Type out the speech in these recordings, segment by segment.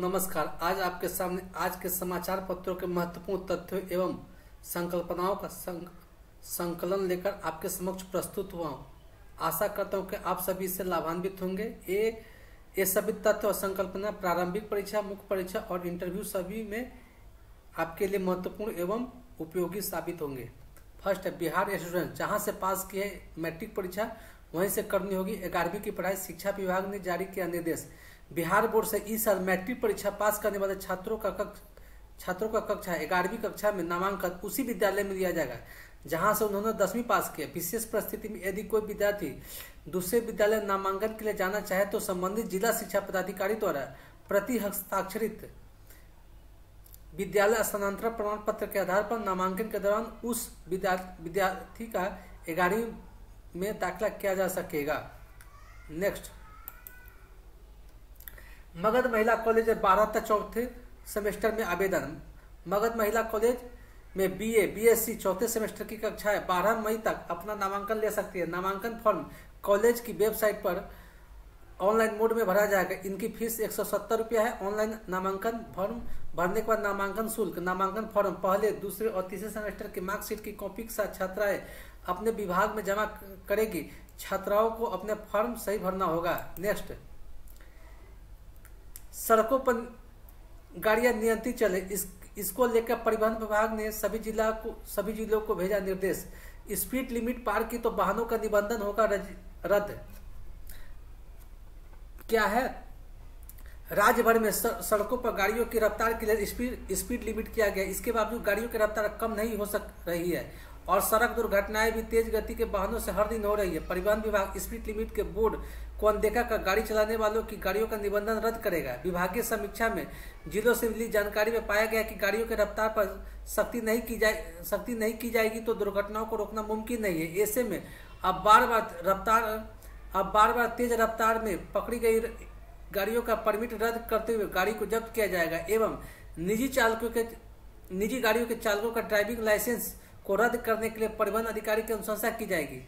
नमस्कार। आज आपके सामने आज के समाचार पत्रों के महत्वपूर्ण तथ्यों एवं संकल्पनाओं का संकलन लेकर आपके समक्ष प्रस्तुत हुआ हूँ। आशा करता हूँ कि आप सभी इससे लाभान्वित होंगे। ये सभी तथ्य और संकल्पना प्रारंभिक परीक्षा, मुख्य परीक्षा और इंटरव्यू सभी में आपके लिए महत्वपूर्ण एवं उपयोगी साबित होंगे। फर्स्ट है, बिहार स्टूडेंट जहाँ से पास किए मैट्रिक परीक्षा वहीं से करनी होगी। 11वीं की पढ़ाई शिक्षा विभाग ने जारी किया निर्देश। बिहार बोर्ड से इस साल मैट्रिक परीक्षा पास करने वाले छात्रों का कक्षा 11वीं कक्षा में नामांकन उसी विद्यालय में लिया जाएगा जहां से उन्होंने 10वीं पास किया। विशेष परिस्थिति में यदि कोई विद्यार्थी दूसरे विद्यालय नामांकन के लिए जाना चाहे तो संबंधित जिला शिक्षा पदाधिकारी द्वारा प्रति हस्ताक्षरित विद्यालय स्थानांतरण प्रमाण पत्र के आधार पर नामांकन के दौरान उस विद्यार्थी का 11वीं में दाखिला किया जा सकेगा। नेक्स्ट, मगध महिला कॉलेज 12 तक चौथे सेमेस्टर में आवेदन। मगध महिला कॉलेज में बीएससी चौथे सेमेस्टर की कक्षाएं 12 मई तक अपना नामांकन ले सकती है। नामांकन फॉर्म कॉलेज की वेबसाइट पर ऑनलाइन मोड में भरा जाएगा। इनकी फीस 170 रुपया है। ऑनलाइन नामांकन फॉर्म भरने के बाद नामांकन शुल्क। नामांकन फॉर्म पहले, दूसरे और तीसरे सेमेस्टर की मार्कशीट की कॉपी के साथ छात्राएं अपने विभाग में जमा करेगी। छात्राओं को अपने फॉर्म सही भरना होगा। नेक्स्ट, सड़कों पर गाड़ियां नियंत्रित चले, इसको लेकर परिवहन विभाग ने सभी जिलों को भेजा निर्देश। स्पीड लिमिट पार की तो वाहनों का निबंधन होगा रद्द। क्या है, राज्य भर में सड़कों पर गाड़ियों की रफ्तार के लिए स्पीड लिमिट किया गया। इसके बावजूद गाड़ियों की रफ्तार कम नहीं हो सक रही है और सड़क दुर्घटनाएं भी तेज गति के वाहनों से हर दिन हो रही है। परिवहन विभाग स्पीड लिमिट के बोर्ड को अनदेखा कर गाड़ी चलाने वालों की गाड़ियों का निबंधन रद्द करेगा। विभागीय समीक्षा में जिलों से मिली जानकारी में पाया गया कि गाड़ियों की रफ्तार पर सख्ती नहीं की जाएगी तो दुर्घटनाओं को रोकना मुमकिन नहीं है। ऐसे में अब बार बार तेज रफ्तार में पकड़ी गई गाड़ियों का परमिट रद्द करते हुए गाड़ी को जब्त किया जाएगा एवं निजी गाड़ियों के चालकों का ड्राइविंग लाइसेंस को रद्द करने के लिए परिवहन अधिकारी की अनुशंसा की जाएगी।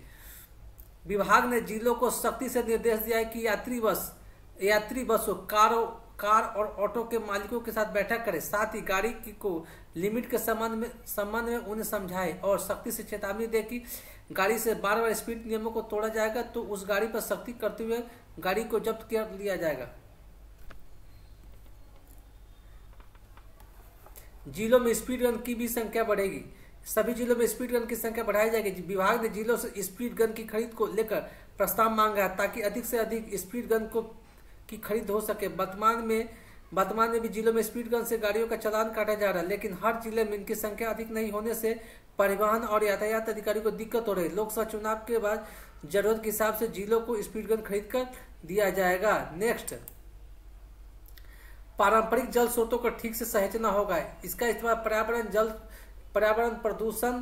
विभाग ने जिलों को सख्ती से निर्देश दिया है कि यात्री बसों, कार और ऑटो के मालिकों के साथ बैठक करें, साथ ही गाड़ी को लिमिट के संबंध में उन्हें समझाए और सख्ती से चेतावनी दे कि गाड़ी से बार स्पीड नियमों को तोड़ा जाएगा तो उस गाड़ी पर सख्ती करते हुए गाड़ी को जब्त कर लिया जाएगा। जिलों में स्पीड गन की भी संख्या बढ़ेगी। सभी जिलों में स्पीड गन की संख्या बढ़ाई जाएगी। विभाग ने जिलों से स्पीड गन की खरीद को लेकर प्रस्ताव मांगा है ताकि अधिक से अधिक स्पीड गन की खरीद हो सके। वर्तमान में भी जिलों में स्पीड गन से गाड़ियों का चालान काटा जा रहा है, लेकिन हर जिले में इनकी संख्या अधिक नहीं होने से परिवहन और यातायात अधिकारी को दिक्कत हो रही है। लोकसभा चुनाव के बाद जरूरत के हिसाब से जिलों को स्पीड गन खरीद कर दिया जाएगा। नेक्स्ट, पारंपरिक जल स्रोतों को ठीक से सहेजना होगा। इसका इस्तेमाल पर्यावरण प्रदूषण,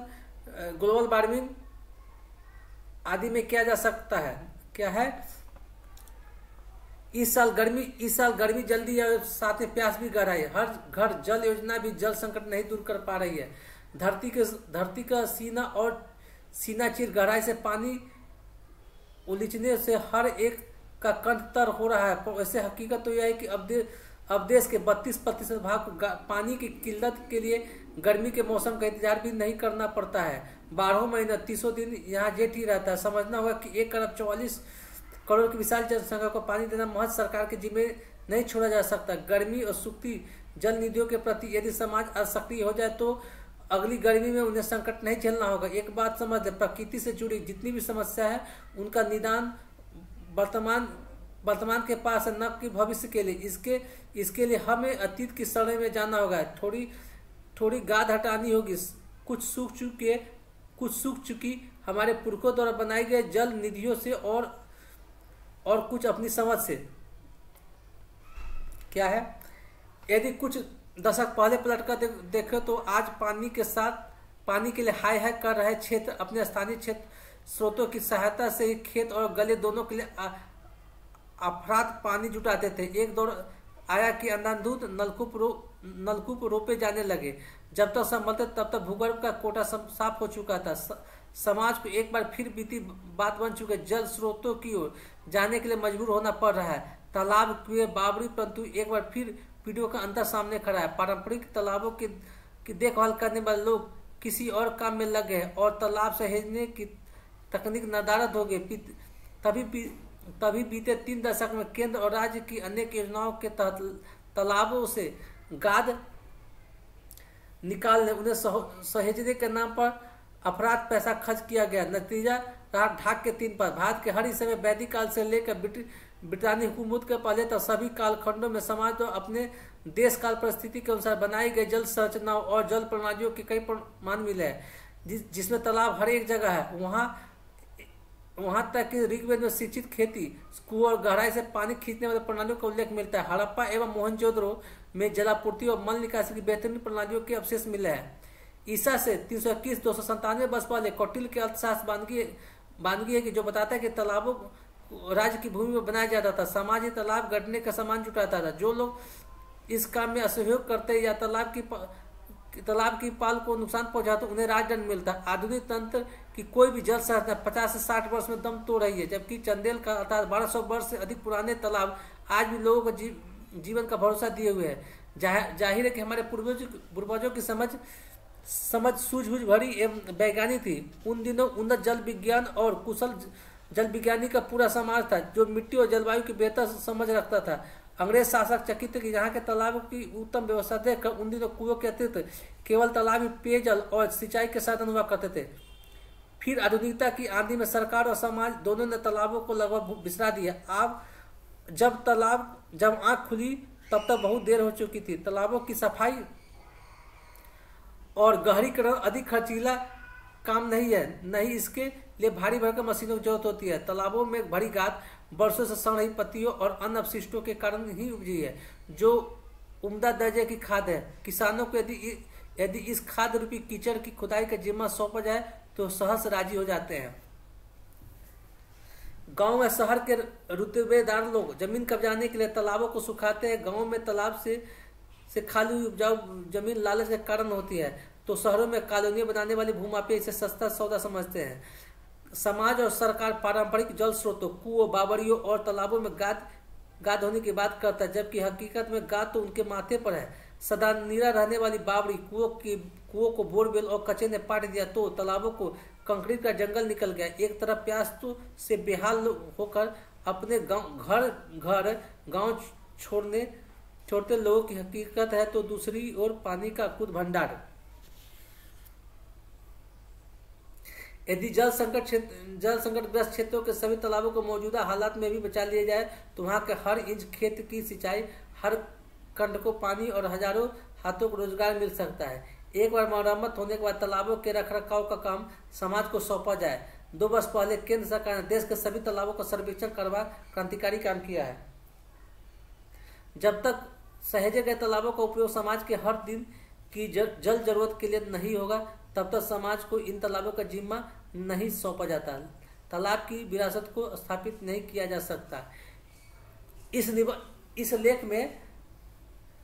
ग्लोबल वार्मिंग आदि में किया जा सकता है। क्या है, इस साल गर्मी जल्दी है, साथ में प्यास भी गहराई है। हर घर जल योजना भी जल संकट नहीं दूर कर पा रही है। धरती का सीना चीर गहराई से पानी उलीचने से हर एक का कंठ तर हो रहा है। वैसे हकीकत तो यह है कि अब देश के 32% भाग को पानी की किल्लत के लिए गर्मी के मौसम का इंतजार भी नहीं करना पड़ता है। 12 महीना 300 दिन यहाँ जेठ ही रहता है। समझना होगा कि 1 अरब 44 करोड़ की विशाल जनसंख्या को पानी देना महज सरकार के जिम्मे नहीं छोड़ा जा सकता। गर्मी और सूखती जल निधियों के प्रति यदि समाज असक्रिय हो जाए तो अगली गर्मी में उन्हें संकट नहीं झेलना होगा। एक बात समझ ले, प्रकृति से जुड़ी जितनी भी समस्या है उनका निदान वर्तमान के पास है, न कि भविष्य के लिए। इसके लिए हमें अतीत की सड़क में जाना होगा। थोड़ी गाद हटानी होगी। कुछ सूख चुकी हमारे पुरखों द्वारा बनाए गए जल निधियों से और कुछ अपनी समझ से। क्या है, यदि कुछ दशक पहले पलट कर देखे तो आज पानी के लिए हाय कर रहे क्षेत्र अपने स्थानीय क्षेत्र स्रोतों की सहायता से ही खेत और गले दोनों के लिए अफराद पानी जुटाते थे। एक दौर आया कि अंधाधुंध नलकूप रोपे जाने लगे। जब तक संभलते तब तक भूगर्भ का कोटा साफ हो चुका था। समाज को एक बार फिर बीती बात बन चुके जल स्रोतों की ओर जाने के लिए मजबूर होना पड़ रहा है। तालाब, कुएं, बावड़ी, परंतु एक बार फिर पीढ़ियों का अंतर सामने खड़ा है। पारंपरिक तालाबों की देखभाल करने वाले लोग किसी और काम में लग गए और तालाब सहेजने की तकनीक नदारद हो गई। तभी बीते 3 दशक में केंद्र और राज्य की अनेक योजनाओं के तहत तालाबों से गाद निकालने, उन्हें सहेजने के नाम पर अपराध पैसा खर्च किया गया। नतीजा रहा ढाक के 3 पद। भारत के हर हिस्से में वैदिक काल से लेकर ब्रिटानी हुकूमत के पहले तक सभी कालखंडों में समाज तो अपने देश काल परिस्थिति के अनुसार बनाई गई जल संरचनाओं और जल प्रणालियों के कई प्रमाण मिले हैं, जिसमें तालाब हर एक जगह है। वहां तक कि ऋग्वेद में शिक्षित खेती, कुओं और गहराई से पानी खींचने वाली प्रणालियों का उल्लेख मिलता है। हड़प्पा एवं मोहनजोदड़ो में जलापूर्ति और मल निकासी की बेहतरीन प्रणालियों के अवशेष मिले हैं। ईसा से 321-297 वर्ष पहले कौटिल्य के अर्थशास्त्र बानगी है कि जो बताता है कि तालाबों राज्य की भूमि में बनाया जाता था। समाज ही तालाब गढ़ने का सामान जुटाता था। जो लोग इस काम में असहयोग करते या तालाब की पाल को नुकसान पहुंचाते उन्हें राजदंड मिलता। आधुनिक तंत्र की कोई भी जल संरचना 50 से 60 वर्ष में दम तोड़ रही है, जबकि चंदेल का अर्थात 1200 वर्ष से अधिक पुराने तालाब आज भी लोगों को जीवन का भरोसा दिए हुए है। जाहिर है कि हमारे पूर्वजों की समझ सूझबूझ भरी एवं वैज्ञानिक थी। उन दिनों उन्नत जल विज्ञान और कुशल जल विज्ञानी का पूरा समाज था जो मिट्टी और जलवायु की बेहतर समझ रखता था। अंग्रेज शासक चकित कि यहाँ के तालाबों की उत्तम व्यवस्था देखकर उन दिनों कुओं के अतिरिक्त केवल तालाबी पेयजल और सिंचाई के साधन हुआ करते थे। फिर आधुनिकता की आंधी में सरकार और समाज दोनों ने तालाबों को लगभग बिसरा दिया। अब जब आंख खुली तब तक बहुत देर हो चुकी थी। तालाबों की सफाई और गहरीकरण अधिक खर्चीला काम नहीं है, नहीं इसके लिए भारी भरकम मशीनों की जरूरत होती है। तालाबों में भरी गाद वर्षों से सड़ रही पत्तियों और अन्य अपशिष्टों के कारण ही उपजी है, जो उम्दा दर्जे की खाद है। किसानों को यदि इस खाद रूपी कीचड़ की खुदाई का जिम्मा सौंपा जाए तो सहर्ष राजी हो जाते हैं। गांव में शहर के रुतबेदार लोग जमीन कब्जाने के लिए तालाबों को सुखाते हैं। गांव में तालाब से खाली हुई उपजाऊ जमीन लालच के कारण होती है, तो शहरों में कॉलोनियां बनाने वाले भूमाफिया इसे सस्ता सौदा समझते हैं। समाज और सरकार पारंपरिक जल स्रोतों, कुओं, बावड़ियों और तालाबों में गाद होने की बात करता है, जबकि हकीकत में गाद तो उनके माथे पर है। सदा नीरा रहने वाली बावड़ी कुओं को बोरवेल और कच्चे ने पाट दिया तो तालाबों को कंक्रीट का जंगल निकल गया। एक तरफ प्यास तो से बेहाल होकर अपने गांव छोड़ते लोगों की हकीकत है, तो दूसरी ओर पानी का खुद भंडार। यदि जल संकटग्रस्त क्षेत्रों के सभी तालाबों को मौजूदा हालात में भी बचा लिया जाए तो वहां के हर इंच खेत की सिंचाई, हर खंड को पानी और हजारों हाथों को रोजगार मिल सकता है। एक बार मरम्मत होने के बाद तालाबों के रखरखाव का काम समाज को सौंपा जाए। 2 वर्ष पहले केंद्र सरकार ने देश के सभी तालाबों का सर्वेक्षण करवा क्रांतिकारी काम किया है। जब तक सहेजे गए तालाबों का उपयोग समाज के हर दिन की जल जरूरत के लिए नहीं होगा, तब तक समाज को इन तालाबों का जिम्मा नहीं सौंपा जाता। तालाब की विरासत को स्थापित नहीं किया जा सकता। इस लेख में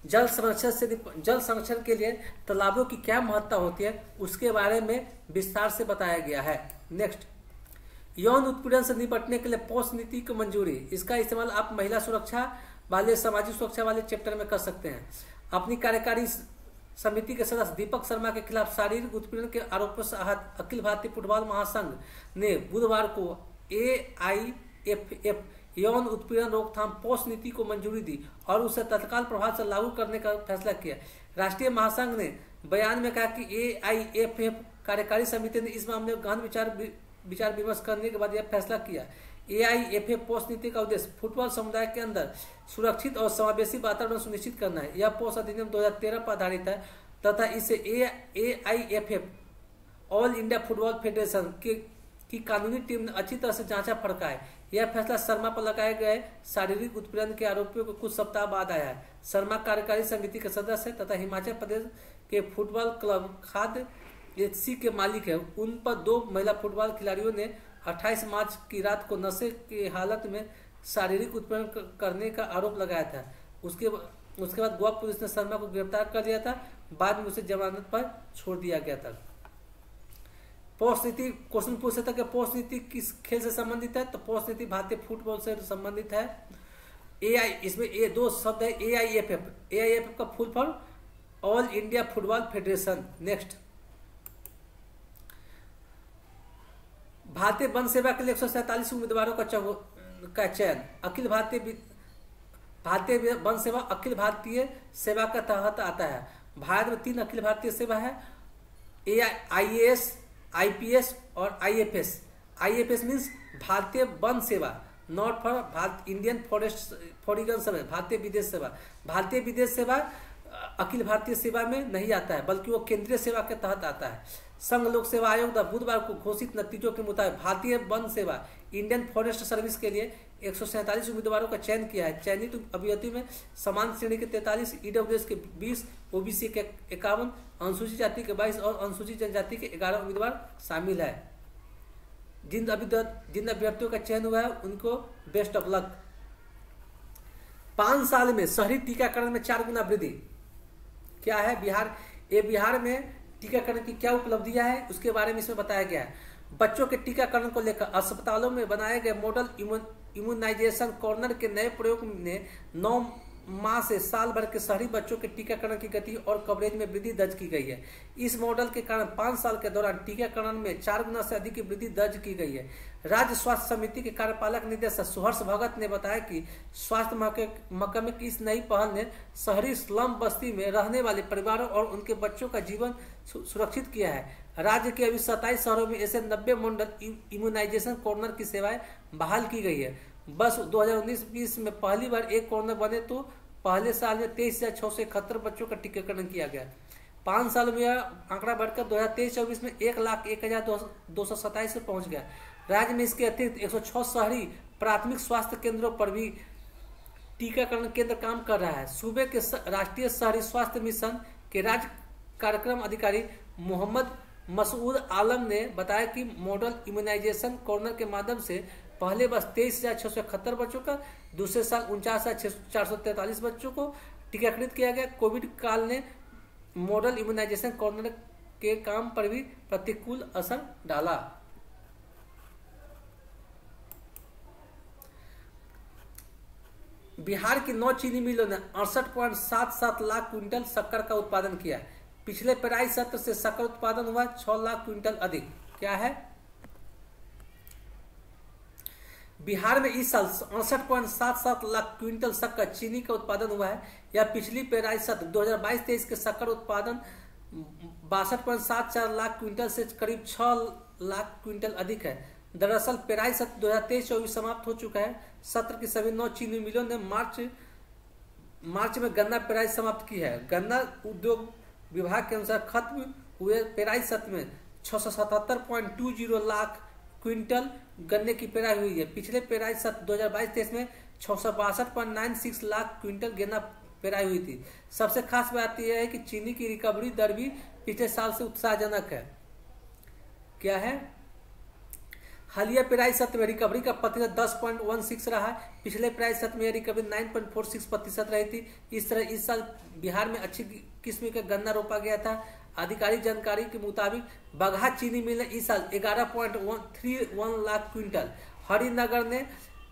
जल संरक्षण के लिए तालाबों की क्या महत्ता होती है उसके बारे में विस्तार से बताया गया है। नेक्स्ट, यौन उत्पीड़न से निपटने के लिए पोस्ट नीति की मंजूरी। इसका इस्तेमाल आप महिला सुरक्षा वाले, सामाजिक सुरक्षा वाले चैप्टर में कर सकते हैं। अपनी कार्यकारी समिति के सदस्य दीपक शर्मा के खिलाफ शारीरिक उत्पीड़न के आरोपों से आहत अखिल भारतीय फुटबॉल महासंघ ने बुधवार को AIFF यौन उत्पीड़न रोकथाम पोस्ट नीति को मंजूरी दी और उसे तत्काल प्रभाव से लागू करने का फैसला किया। राष्ट्रीय महासंघ ने बयान में कहा कि AIFF कार्यकारी समिति ने इस मामले में गहन विचार विमर्श करने के बाद यह फैसला किया। AIFF पोस्ट नीति का उद्देश्य फुटबॉल समुदाय के अंदर सुरक्षित और समावेशी वातावरण सुनिश्चित करना है। यह पोस्ट अधिनियम 2013 पर आधारित है तथा इसे AIFF all India football federation की कानूनी टीम ने अच्छी तरह से जांचा परखा है। यह फैसला शर्मा पर लगाए गए शारीरिक उत्पीड़न के आरोपियों को कुछ सप्ताह बाद आया है। शर्मा कार्यकारी समिति के सदस्य तथा हिमाचल प्रदेश के फुटबॉल क्लब खाद HC के मालिक है। उन पर 2 महिला फुटबॉल खिलाड़ियों ने 28 मार्च की रात को नशे की हालत में शारीरिक उत्पीड़न करने का आरोप लगाया था। उसके बाद गोवा पुलिस ने शर्मा को गिरफ्तार कर लिया था। बाद में उसे जमानत पर छोड़ दिया गया था। पोस्ट नीति, क्वेश्चन पूछ सकता है कि पोस्ट नीति किस खेल से संबंधित है, तो पोस्ट नीति भारतीय फुटबॉल से संबंधित है। AI, इसमें ये दो शब्द है, AIFF। AIFF का full form all India football federation. Next, भारतीय वन सेवा के लिए 147 उम्मीदवारों का चयन भारतीय वन सेवा अखिल भारतीय सेवा के तहत आता है। भारत में 3 अखिल भारतीय सेवा है, IAS, IPS और IFS। IFS मीन्स भारतीय वन सेवा, not for Bharat Indian foreign service, भारतीय विदेश सेवा। भारतीय विदेश सेवा अखिल भारतीय सेवा में नहीं आता है, बल्कि वो केंद्रीय सेवा के तहत आता है। संघ लोक सेवा आयोग द्वारा बुधवार को घोषित नतीजों के मुताबिक भारतीय वन सेवा इंडियन फॉरेस्ट सर्विस के लिए 147 उम्मीदवारों का चयन किया है। चयनित अभ्यर्थियों में समान श्रेणी के 43, EWS के 20, OBC के 51, अनुसूचित जाति के 22 और अनुसूचित जनजाति के 11 उम्मीदवार शामिल है। जिन अभ्यर्थियों का चयन हुआ है उनको बेस्ट ऑफ लक। 5 साल में शहरी टीकाकरण में 4 गुना वृद्धि। क्या है बिहार में टीकाकरण की क्या उपलब्धियां हैं, उसके बारे में इसमें बताया गया है। बच्चों के टीकाकरण को लेकर अस्पतालों में बनाए गए मॉडल इम्यूनाइजेशन कॉर्नर के नए प्रयोग ने 9 माह से साल भर के शहरी बच्चों के टीकाकरण की गति और कवरेज में वृद्धि दर्ज की गई है। इस मॉडल के कारण 5 साल के दौरान टीकाकरण में 4 गुना से अधिक की वृद्धि दर्ज की गई है। राज्य स्वास्थ्य समिति के कार्यपालक निदेशक सुहर्ष भगत ने बताया कि स्वास्थ्य महकमे की इस नई पहल ने शहरी स्लम बस्ती में रहने वाले परिवारों और उनके बच्चों का जीवन सुरक्षित किया है। राज्य के अभी 27 शहरों में ऐसे 90 मॉडल इम्यूनाइजेशन कॉर्नर की सेवाएं बहाल की गई है। बस 2019-20 में पहली बार एक कॉर्नर बने तो पहले साल में 23,671 बच्चों का टीकाकरण किया गया। 5 साल में यह आंकड़ा बढ़कर 2023-24 में 1,01,227 से पहुंच गया। राज्य में इसके अतिरिक्त 106 शहरी प्राथमिक स्वास्थ्य केंद्रों पर भी टीकाकरण केंद्र काम कर रहा है। सूबे के राष्ट्रीय शहरी स्वास्थ्य मिशन के राज्य कार्यक्रम अधिकारी मोहम्मद मसूद आलम ने बताया कि मॉडल इम्यूनाइजेशन कॉर्नर के माध्यम से पहले बस 23,671 बच्चों का, दूसरे साल 49,443 बच्चों को टीकाकरित किया गया। कोविड काल ने मॉडल इम्यूनाइजेशन कॉर्नर के काम पर भी प्रतिकूल असर डाला। बिहार की 9 चीनी मिलों ने 68.77 लाख क्विंटल शक्कर का उत्पादन किया। पिछले पेराई सत्र से शक्कर उत्पादन हुआ 6 लाख क्विंटल अधिक। क्या है, बिहार में इस साल 68.77 लाख क्विंटल शक्कर चीनी का उत्पादन हुआ है। यह पिछली पेराई सत्र 2022-23 के शक्कर उत्पादन 62.74 लाख क्विंटल से करीब 6 लाख क्विंटल अधिक है। दरअसल पेराई सत्र 2023-24 समाप्त हो चुका है। सत्र की सभी 9 चीनी मिलों ने मार्च में गन्ना पेराई समाप्त की है। गन्ना उद्योग विभाग के अनुसार खत्म हुए पेराई सत्र में 677.20 लाख क्विंटल गन्ने की पेराई हुई है। पिछले पेराई सत्र 2022-23 में 662.96 लाख क्विंटल गन्ना पेराई हुई थी। सबसे खास बात यह है कि चीनी की रिकवरी दर भी पिछले साल से उत्साहजनक है। क्या है, हालिया पेराई सत्र में रिकवरी का प्रतिशत 10.16 रहा है। पिछले पेराई सत्र में रिकवरी 9.46% रही थी। इस तरह इस साल बिहार में अच्छी किस्म का गन्ना रोपा गया था। आधिकारिक जानकारी के मुताबिक बगहा चीनी मिल ने इस साल 11.31 लाख क्विंटल, हरिनगर ने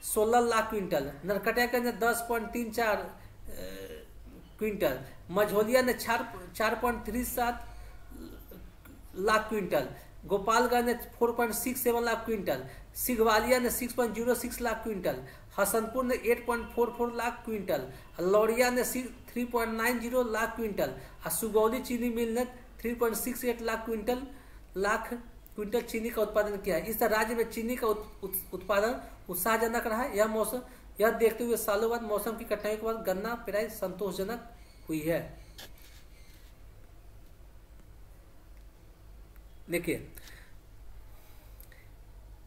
16 लाख क्विंटल, नरकटियागंज ने 10.34 क्विंटल, मझौलिया ने 4.37 लाख क्विंटल, गोपालगंज ने 4.67 लाख क्विंटल, सिघवालिया ने 6.06 लाख क्विंटल, हसनपुर ने 8.44 लाख क्विंटल, लौरिया ने 3.90 लाख क्विंटल और सुगौली चीनी मिल ने 3.68 लाख क्विंटल चीनी का उत्पादन किया है। इस तरह राज्य में चीनी का उत्पादन उत्साहजनक रहा है। यह देखते हुए सालों बाद मौसम की कठिनाइयों के बाद गन्ना पेराई संतोषजनक हुई है। देखिए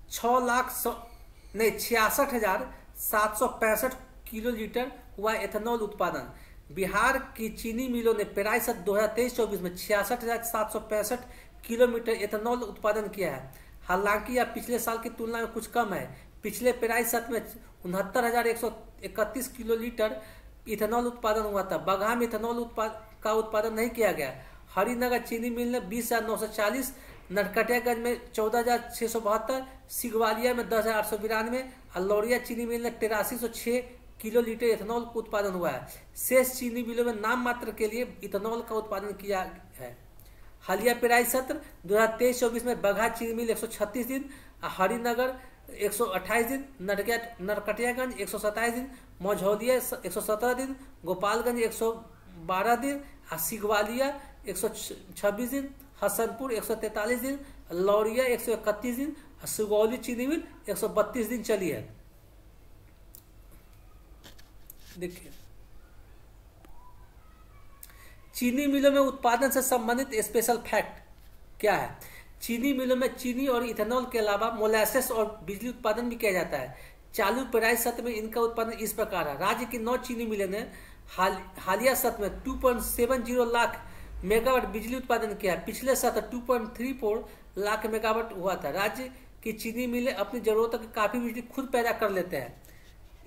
66,765 किलो लीटर हुआ एथेनॉल उत्पादन। बिहार की चीनी मिलों ने पेराई सत्र 2023-24 में 66,765 किलोमीटर एथेनॉल उत्पादन किया है। हालांकि यह पिछले साल की तुलना में कुछ कम है। पिछले पेराई सत्र में 69,131 किलो लीटर इथेनॉल उत्पादन हुआ था। बगहा में इथेनॉल का उत्पादन नहीं किया गया। हरिनगर चीनी मिल ने 20,940, नरकटियागंज में 14,672, सिघवालिया में 10,892 और लौरिया चीनी मिल ने 8306 किलो लीटर इथेनॉल का उत्पादन हुआ है। शेष चीनी मिलों में नाम मात्र के लिए इथेनॉल का उत्पादन किया है। हालिया पेराई सत्र 2023-24 में बगहा चीनी मिल 136 दिन, हरिनगर 128 दिन, नरकटियागंज 127 दिन, मझौलिया 117 दिन, गोपालगंज 112 दिन, सिगवालिया 126 दिन, हसनपुर 143 दिन, लौरिया 131 दिन, सुगौली चीनी मिल 132 दिन चली है। देखिए, चीनी मिलों में उत्पादन से संबंधित स्पेशल फैक्ट क्या है। चीनी मिलों में चीनी और इथेनॉल के अलावा मोलासेस और बिजली उत्पादन भी किया जाता है। चालू पेराई सत्र में इनका उत्पादन इस प्रकार है। राज्य की 9 चीनी मिलें ने हालिया सत्र में 2.70 लाख मेगावाट बिजली उत्पादन किया है। पिछले सत्र 2.34 लाख मेगावाट हुआ था। राज्य की चीनी मिलें अपनी जरूरतों की काफी बिजली खुद पैदा कर लेते हैं।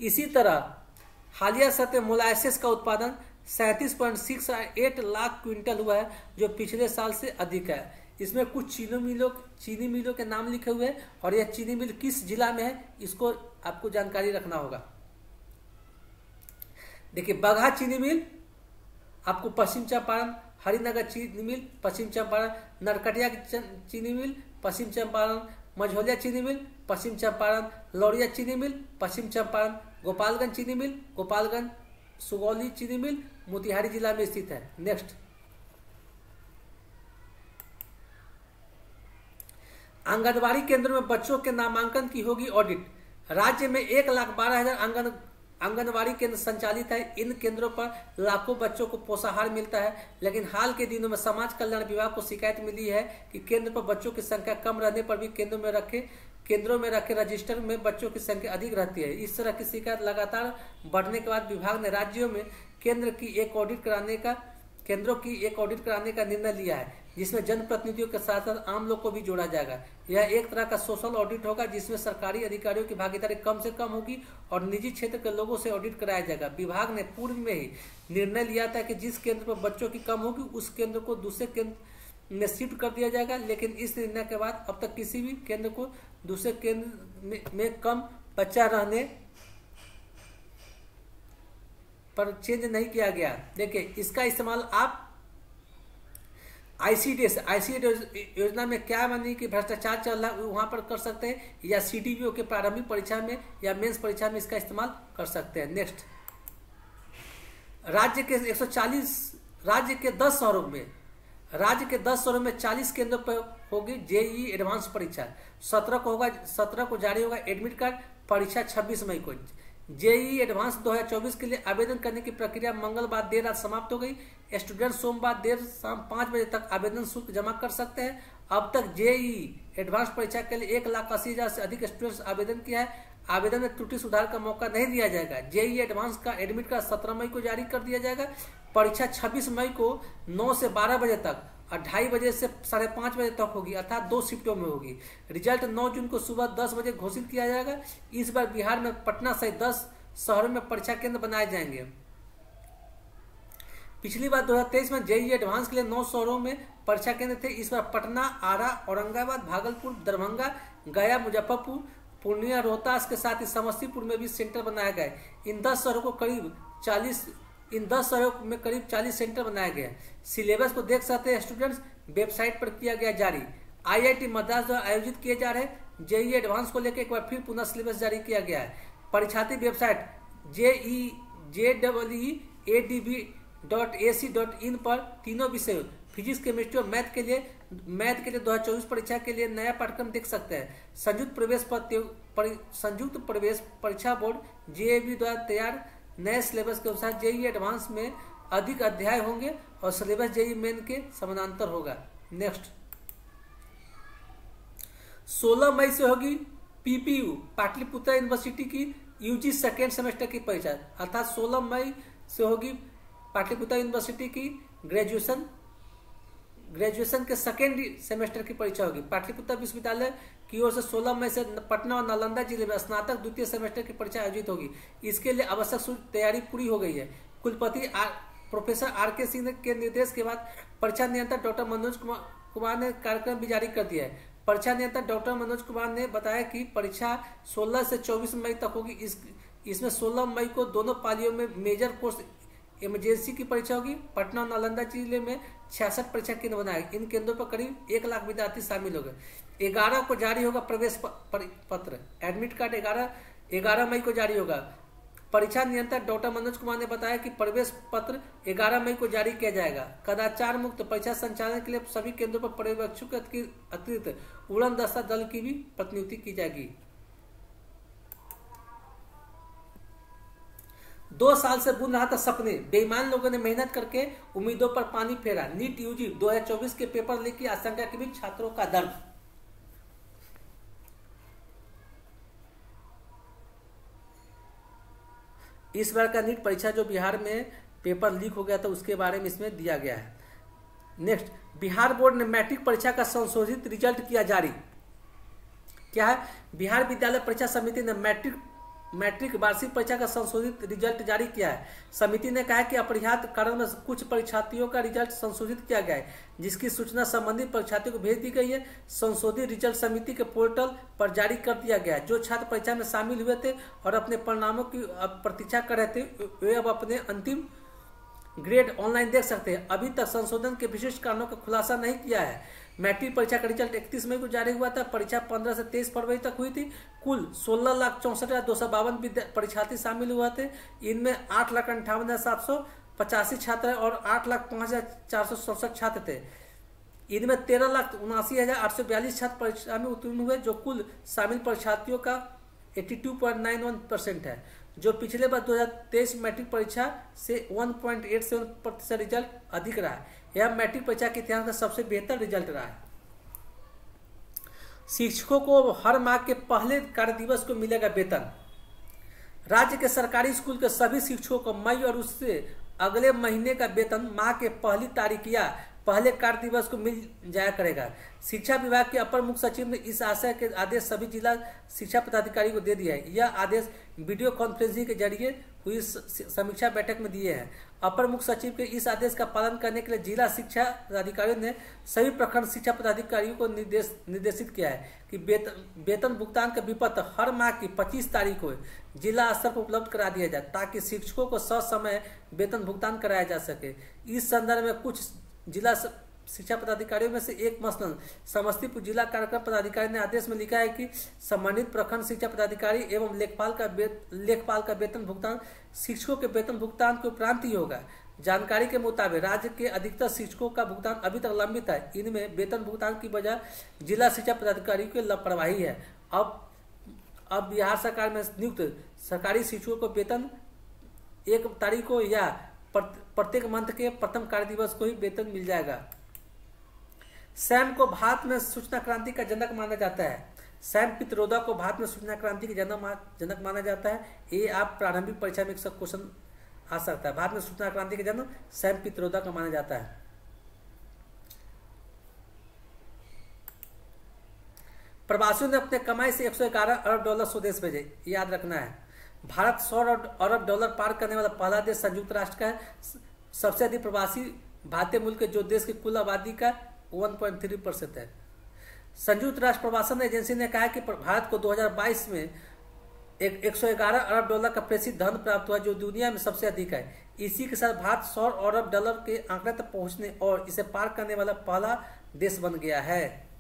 इसी तरह हालिया सत्र में मोलासेस का उत्पादन 37.68 लाख क्विंटल हुआ है, जो पिछले साल से अधिक है। इसमें कुछ चीनी मिलों के नाम लिखे हुए हैं और यह चीनी मिल किस जिला में है, इसको आपको जानकारी रखना होगा। देखिए, बगहा चीनी मिल आपको पश्चिम चंपारण, हरिनगर चीनी मिल पश्चिम चंपारण, नरकटिया चीनी मिल पश्चिम चंपारण, मझौलिया चीनी मिल पश्चिम चंपारण, लौरिया चीनी मिल पश्चिम चंपारण, गोपालगंज चीनी मिल गोपालगंज, सुगौली चीनी मिल मोतिहारी जिला में स्थित है। नेक्स्ट, आंगनबाड़ी केंद्रों में बच्चों के नामांकन की होगी ऑडिट। राज्य में 1,12,000 आंगनबाड़ी केंद्र संचालित है। इन केंद्रों पर लाखों बच्चों को पोषाहार मिलता है, लेकिन हाल के दिनों में समाज कल्याण विभाग को शिकायत मिली है कि केंद्र पर बच्चों की संख्या कम रहने पर भी केंद्रों में रखे रजिस्टर में बच्चों की संख्या अधिक रहती है। इस तरह की शिकायत लगातार बढ़ने के बाद विभाग ने राज्यों में केंद्रों की एक ऑडिट कराने का निर्णय लिया है, जिसमें जनप्रतिनिधियों के साथ साथ आम लोग को भी जोड़ा जाएगा। यह एक तरह का सोशल ऑडिट होगा, जिसमें सरकारी अधिकारियों की भागीदारी कम से कम होगी और निजी क्षेत्र के लोगों से ऑडिट कराया जाएगा। विभाग ने पूर्व में ही निर्णय लिया था कि जिस केंद्र पर बच्चों की कम होगी उस केंद्र को दूसरे केंद्र में शिफ्ट कर दिया जाएगा, लेकिन इस निर्णय के बाद अब तक किसी भी केंद्र को दूसरे केंद्र में कम बच्चा रहने पर चेंज नहीं किया गया। देखिए, इसका इस्तेमाल आप ICDS योजना में क्या मानी कि भ्रष्टाचार चल रहा है वहां पर कर सकते हैं, या CDPO के प्रारंभिक परीक्षा में या मेंस परीक्षा में इसका इस्तेमाल कर सकते हैं। नेक्स्ट, राज्य के 10 शहरों में 40 केंद्रों पर होगी JEE एडवांस परीक्षा। 17 को जारी होगा एडमिट कार्ड। परीक्षा 26 मई को। JEE एडवांस 2024 के लिए आवेदन करने की प्रक्रिया मंगलवार देर रात समाप्त हो गई। स्टूडेंट सोमवार देर शाम 5 बजे तक आवेदन शुल्क जमा कर सकते हैं। अब तक JEE एडवांस परीक्षा के लिए 1,80,000 से अधिक स्टूडेंट्स आवेदन किया है। आवेदन में त्रुटि सुधार का मौका नहीं दिया जाएगा। JEE एडवांस का एडमिट कार्ड 17 मई को जारी कर दिया जाएगा। परीक्षा 26 मई को 9 से 12 बजे तक और 2:30 बजे से 5:30 बजे तक होगी, अर्थात 2 शिफ्टों में होगी। रिजल्ट 9 जून को सुबह 10 बजे घोषित किया जाएगा। इस बार बिहार में पटना सहित 10 शहरों में परीक्षा केंद्र बनाए जाएंगे। पिछली बार 2023 में JEE एडवांस के लिए 9 शहरों में परीक्षा केंद्र थे। इस बार पटना, आरा, औरंगाबाद, भागलपुर, दरभंगा, गया, मुजफ्फरपुर, पूर्णिया, रोहतास के साथ ही समस्तीपुर में भी सेंटर बनाया गया। इन 10 शहरों में करीब 40 सेंटर बनाए गए। सिलेबस को देख सकते हैं स्टूडेंट्स, वेबसाइट पर किया गया जारी। IIT मद्रास द्वारा आयोजित किए जा रहे JEE एडवांस को लेकर एक बार फिर पुनः सिलेबस जारी किया गया है। परीक्षार्थी वेबसाइट JEE.adb.ac.in पर तीनों विषय फिजिक्स, केमिस्ट्री और मैथ के लिए 2024 परीक्षा के लिए नया पाठ्यक्रम देख सकते हैं। संयुक्त प्रवेश परीक्षा बोर्ड JAB द्वारा तैयार नए सिलेबस के अनुसार JEE एडवांस में अधिक अध्याय होंगे और सिलेबस JEE मेन के समानांतर होगा। नेक्स्ट, 16 मई से होगी PPU पाटलिपुत्र यूनिवर्सिटी की UG सेकेंड सेमेस्टर की परीक्षा, अर्थात 16 मई से होगी पाटलिपुत्र यूनिवर्सिटी की ग्रेजुएशन के सेकेंड सेमेस्टर की परीक्षा होगी। पाटलिपुत्र विश्वविद्यालय की ओर से 16 मई से पटना और नालंदा जिले में स्नातक द्वितीय सेमेस्टर की परीक्षा आयोजित होगी। इसके लिए आवश्यक तैयारी पूरी हो गई है। कुलपति प्रोफेसर RK सिंह के निर्देश के बाद परीक्षा नियंत्रक डॉक्टर मनोज कुमार ने कार्यक्रम भी जारी कर दिया है। परीक्षा नियंत्रक डॉक्टर मनोज कुमार ने बताया कि परीक्षा 16 से 24 मई तक होगी। इसमें 16 मई को दोनों पालियों में मेजर कोर्स इमरजेंसी की परीक्षा होगी। पटना और नालंदा जिले में 66 परीक्षा केंद्र बनाए। इन केंद्रों पर करीब 1 लाख विद्यार्थी शामिल हो गए। 11 को जारी होगा प्रवेश पत्र। एडमिट कार्ड 11 मई को जारी होगा। परीक्षा नियंत्रक डॉक्टर मनोज कुमार ने बताया कि प्रवेश पत्र 11 मई को जारी किया जाएगा। कदाचार मुक्त परीक्षा संचालन के लिए सभी केंद्रों पर पर्यवेक्षक के अतिरिक्त उड़न दस्ता दल की भी प्रतिनियुक्ति की जाएगी। 2 साल से बुन रहा था सपने, बेईमान लोगों ने मेहनत करके उम्मीदों पर पानी फेरा। नीट यूजी 2024 के पेपर लीक की आशंका के बीच छात्रों का दर्द। इस बार का नीट परीक्षा जो बिहार में पेपर लीक हो गया था उसके बारे में इसमें दिया गया है। नेक्स्ट, बिहार बोर्ड ने मैट्रिक परीक्षा का संशोधित रिजल्ट किया जारी। क्या है? बिहार विद्यालय परीक्षा समिति ने मैट्रिक वार्षिक परीक्षा का संशोधित रिजल्ट जारी किया है। समिति ने कहा है कि अपरिहार्य कारण में कुछ परीक्षार्थियों का रिजल्ट संशोधित किया गया है, जिसकी सूचना संबंधित परीक्षार्थियों को भेज दी गई है। संशोधित रिजल्ट समिति के पोर्टल पर जारी कर दिया गया है। जो छात्र परीक्षा में शामिल हुए थे और अपने परिणामों की प्रतीक्षा कर रहे थे, वे अब अपने अंतिम ग्रेड ऑनलाइन देख सकते हैं। अभी तक संशोधन के विशिष्ट कारणों का खुलासा नहीं किया है। मैट्रिक परीक्षा का रिजल्ट 31 मई को जारी हुआ था। परीक्षा 15 से 23 फरवरी तक हुई थी। कुल 16,64,252 परीक्षार्थी शामिल हुए थे। इनमें 8,58,785 छात्र और 8,05,467 छात्र थे। इनमें 13,79,842 छात्र परीक्षा में उत्तीर्ण हुए, जो कुल शामिल परीक्षार्थियों का 82.91% है, जो पिछले बार 2023 मैट्रिक परीक्षा से 1.87% रिजल्ट अधिक रहा है। यह मैट्रिक परीक्षा के इतिहास का सबसे बेहतर रिजल्ट रहा है। शिक्षकों को हर माह के पहले कार्य दिवस को मिलेगा वेतन। राज्य के सरकारी स्कूल के सभी शिक्षकों को मई और उससे अगले महीने का वेतन माह के पहली तारीख या पहले कार्य दिवस को मिल जाया करेगा। शिक्षा विभाग के अपर मुख्य सचिव ने इस आशय के आदेश सभी जिला शिक्षा पदाधिकारी को दे दिया है। यह आदेश वीडियो कॉन्फ्रेंसिंग के जरिए हुई समीक्षा बैठक में दिए हैं। अपर मुख्य सचिव के इस आदेश का पालन करने के लिए जिला शिक्षा पदाधिकारियों ने सभी प्रखंड शिक्षा पदाधिकारियों को निर्देशित किया है कि वेतन भुगतान का विपत्र हर माह की 25 तारीख को जिला स्तर पर उपलब्ध करा दिया जाए, ताकि शिक्षकों को ससमय वेतन भुगतान कराया जा सके। इस संदर्भ में कुछ जिला शिक्षा पदाधिकारियों में से एक मसलन समस्तीपुर जिला कार्यक्रम पदाधिकारी ने आदेश में लिखा है कि संबंधित प्रखंड शिक्षा पदाधिकारी एवं लेखपाल का वेतन भुगतान शिक्षकों के वेतन भुगतान के उपरांत ही होगा। जानकारी के मुताबिक राज्य के अधिकतर शिक्षकों का भुगतान अभी तक लंबित है। इनमें वेतन भुगतान की वजह जिला शिक्षा पदाधिकारी की लापरवाही है। अब बिहार सरकार में नियुक्त सरकारी शिक्षकों को वेतन 1 तारीख को या प्रत्येक मंथ के प्रथम कार्य दिवस को ही वेतन मिल जाएगा। सैम को भारत में सूचना क्रांति का जनक माना जाता है। सैम पित्रोदा को भारत में सूचना क्रांति के जनक माना जाता है। ये आप प्रारंभिक परीक्षा में क्वेश्चन आ सकता है। भारत में सूचना क्रांति के जनक सैम पित्रोदा का माना जाता है। प्रवासियों ने अपने कमाई से 111 अरब डॉलर स्वदेश भेजे, याद रखना है। भारत 100 अरब डॉलर पार करने वाला पहला देश संयुक्त राष्ट्र का है। सबसे अधिक प्रवासी भारतीय मूल के जो देश की कुल आबादी का 1.3% है। संयुक्त राष्ट्र प्रवासन एजेंसी ने कहा कि भारत को 2022 में 111 अरब डॉलर का प्रेषित धन प्राप्त हुआ, जो दुनिया में सबसे अधिक है। इसी के साथ भारत 100 अरब डॉलर के आंकड़े तक पहुंचने और इसे पार करने वाला पहला देश बन गया है।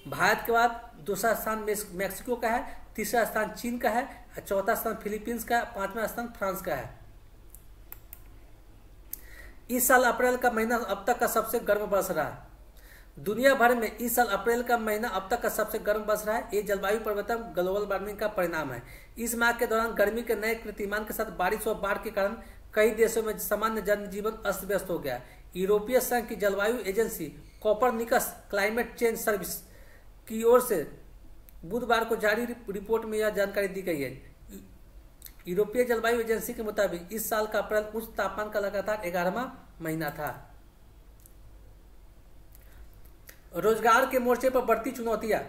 भारत के बाद दूसरा स्थान मैक्सिको का है, तीसरा स्थान चीन का है, चौथा स्थान फिलीपींस का, 5वां स्थान फ्रांस का है। इस साल अप्रैल का महीना अब तक का सबसे गर्म बरस रहा है। दुनिया भर में इस साल अप्रैल का महीना अब तक का सबसे गर्म बरस रहा है। ये जलवायु परिवर्तन ग्लोबल वार्मिंग का परिणाम है। इस माह के दौरान गर्मी के नए कीर्तिमान के साथ बारिश और बाढ़ के कारण कई देशों में सामान्य जनजीवन अस्त व्यस्त हो गया। यूरोपीय संघ की जलवायु agency Copernicus climate change service की ओर से बुधवार को जारी रिपोर्ट में यह जानकारी दी गई है। यूरोपीय जलवायु एजेंसी के मुताबिक इस साल का अप्रैल उच्च तापमान का लगातार 11वां महीना था। रोजगार के मोर्चे पर बढ़ती चुनौतियां।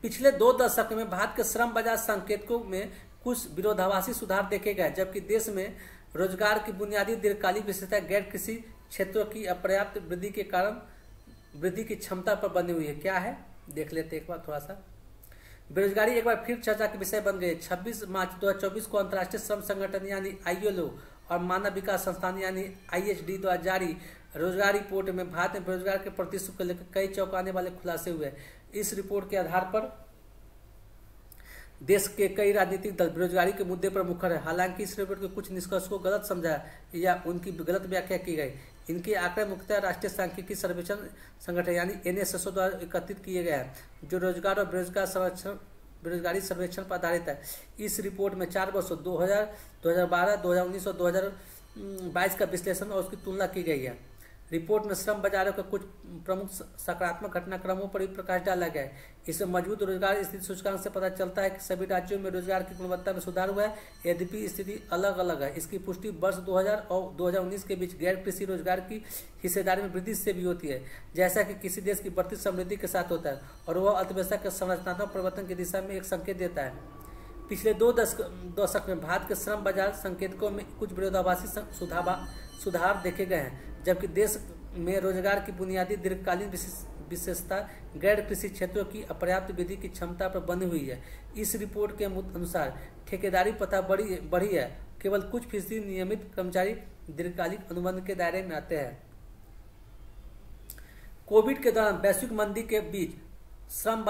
पिछले 2 दशक में भारत के श्रम बाजार संकेतकों में कुछ विरोधाभासी सुधार देखे गए, जबकि देश में रोजगार की बुनियादी दीर्घकालिक विशेषता गैर कृषि क्षेत्रों की अपर्याप्त वृद्धि के कारण वृद्धि की क्षमता पर बनी हुई है। क्या है देख लेते एक बार थोड़ा सा। बेरोजगारी एक बार फिर चर्चा के विषय बन गई। 26 मार्च 2024 को अंतर्राष्ट्रीय श्रम संगठन यानी ILO और मानव विकास संस्थान यानी IHD द्वारा जारी रोजगार रिपोर्ट में भारत में बेरोजगार के प्रतिशत को लेकर कई चौंकाने वाले खुलासे हुए। इस रिपोर्ट के आधार पर देश के कई राजनीतिक दल बेरोजगारी के मुद्दे पर मुखर है। हालांकि इस रिपोर्ट के कुछ निष्कर्ष को गलत समझा या उनकी गलत व्याख्या की गई। इनके आंकड़े मुख्यतः राष्ट्रीय सांख्यिकी सर्वेक्षण संगठन यानी NSSO द्वारा एकत्रित किए गए हैं, जो रोजगार और बेरोजगारी सर्वेक्षण पर आधारित है। इस रिपोर्ट में 4 वर्षों 2000, 2012, 2019 और 2022 का विश्लेषण और उसकी तुलना की गई है। रिपोर्ट में श्रम बाजारों के कुछ प्रमुख सकारात्मक घटनाक्रमों पर भी प्रकाश डाला गया है। इसमें मजबूत रोजगार स्थिति सूचकांक से पता चलता है कि सभी राज्यों में रोजगार की गुणवत्ता में सुधार हुआ है, यद्यपि स्थिति अलग अलग है। इसकी पुष्टि वर्ष 2000 और 2019 के बीच गैर कृषि रोजगार की हिस्सेदारी में वृद्धि से भी होती है, जैसा कि किसी देश की बढ़ती समृद्धि के साथ होता है, और वह अर्थव्यवस्था के संरचनात्मक परिवर्तन की दिशा में एक संकेत देता है। पिछले 2 दशक में भारत के श्रम बाजार संकेतकों में कुछ विरोधाभासी सुधार देखे गए हैं, जबकि देश में रोजगार की बुनियादी दीर्घकालीन विशेषता गैर कृषि क्षेत्रों की अपर्याप्त वृद्धि की क्षमता पर बनी हुई है। इस रिपोर्ट के अनुसार ठेकेदारी प्रथा बढ़ी है, केवल कुछ फीसदी नियमित कर्मचारी दीर्घकालिक अनुबंध के दायरे में आते हैं। कोविड के दौरान वैश्विक मंदी के बीच श्रम